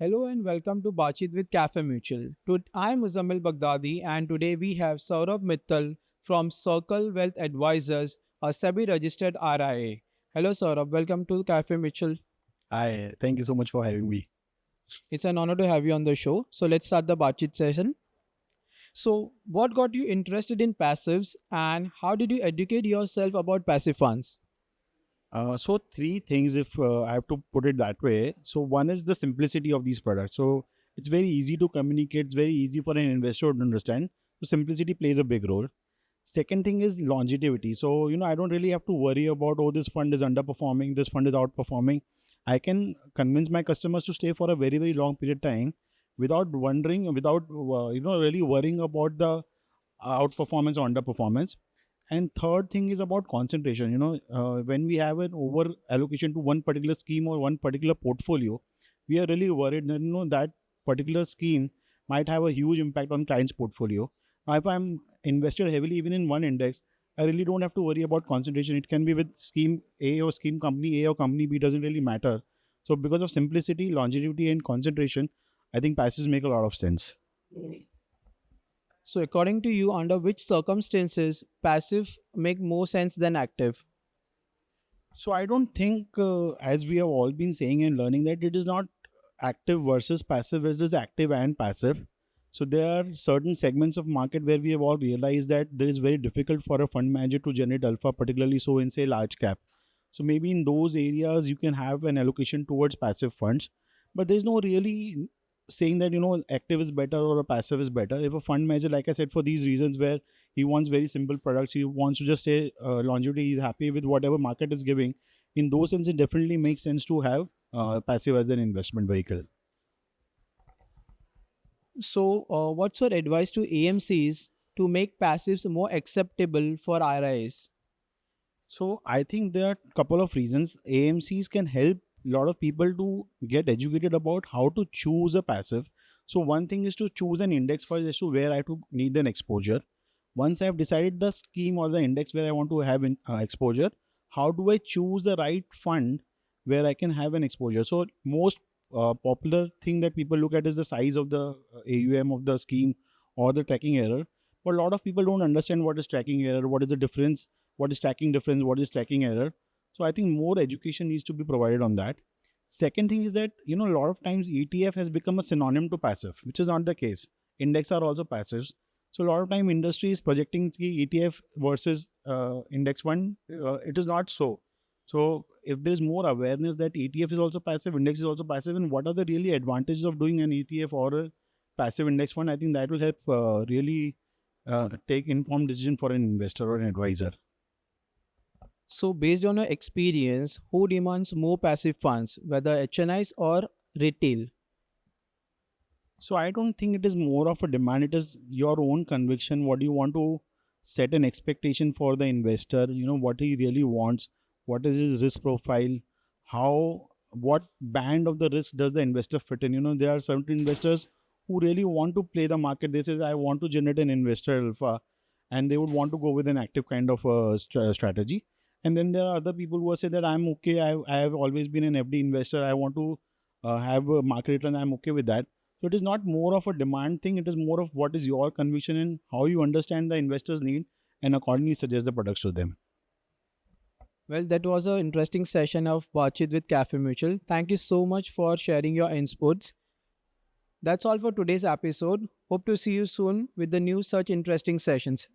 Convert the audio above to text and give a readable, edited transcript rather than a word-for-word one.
Hello and welcome to Bachit with Cafemutual. I'm Muzammil Bagdadi and today we have Saurabh Mittal from Circle Wealth Advisors, a SEBI registered RIA. Hello Saurabh, welcome to Cafemutual. Hi, thank you so much for having me. It's an honor to have you on the show. So let's start the Bachit session. So, what got you interested in passives and how did you educate yourself about passive funds? So three things, if I have to put it that way. So one is the simplicity of these products. So it's very easy to communicate. It's very easy for an investor to understand. So simplicity plays a big role. Second thing is longevity. So I don't really have to worry about, oh, this fund is underperforming, this fund is outperforming. I can convince my customers to stay for a very very long period of time without wondering, without really worrying about the outperformance or underperformance. And third thing is about concentration. When we have an over allocation to one particular scheme or one particular portfolio, we are really worried that that particular scheme might have a huge impact on client's portfolio. Now, if I'm invested heavily even in one index, I really don't have to worry about concentration. It can be with scheme A or scheme company A or company B, doesn't really matter. So because of simplicity, longevity, and concentration, I think passives make a lot of sense. So, according to you, under which circumstances passive make more sense than active? So I don't think, as we have all been saying and learning, that it is not active versus passive. It is active and passive. So there are certain segments of market where we have all realized that there is very difficult for a fund manager to generate alpha, particularly so in say large cap. So maybe in those areas you can have an allocation towards passive funds, but there's no really saying that active is better or a passive is better. If a fund manager, like I said, for these reasons where he wants very simple products, he wants to just say longevity, he's happy with whatever market is giving. In those sense, it definitely makes sense to have passive as an investment vehicle. So, what's your advice to AMCs to make passives more acceptable for IRAs? So I think there are a couple of reasons. AMCs can help a lot of people to get educated about how to choose a passive. So one thing is to choose an index first as to where I to need an exposure. Once I have decided the scheme or the index where I want to have exposure, how do I choose the right fund where I can have an exposure? So most popular thing that people look at is the size of the AUM of the scheme or the tracking error. But a lot of people don't understand what is tracking error, what is the difference, what is tracking difference, what is tracking error. So I think more education needs to be provided on that. Second thing is that a lot of times ETF has become a synonym to passive, which is not the case. Index are also passives. So a lot of time industry is projecting the ETF versus index fund. It is not so. So if there is more awareness that ETF is also passive, index is also passive, and what are the really advantages of doing an ETF or a passive index fund, I think that will help really take informed decision for an investor or an advisor. So, based on your experience, who demands more passive funds, whether HNIs or retail? So I don't think it is more of a demand. It is your own conviction. What do you want to set an expectation for the investor? What he really wants. What is his risk profile? What band of the risk does the investor fit in? There are certain investors who really want to play the market. They say, I want to generate an investor alpha, and they would want to go with an active kind of strategy. And then there are other people who say that I'm okay. I have always been an FD investor. I want to have a market return. I'm okay with that. So it is not more of a demand thing. It is more of what is your conviction and how you understand the investor's need and accordingly suggest the products to them. Well, that was an interesting session of Bachit with Cafe Mutual. Thank you so much for sharing your inputs. That's all for today's episode. Hope to see you soon with the new such interesting sessions.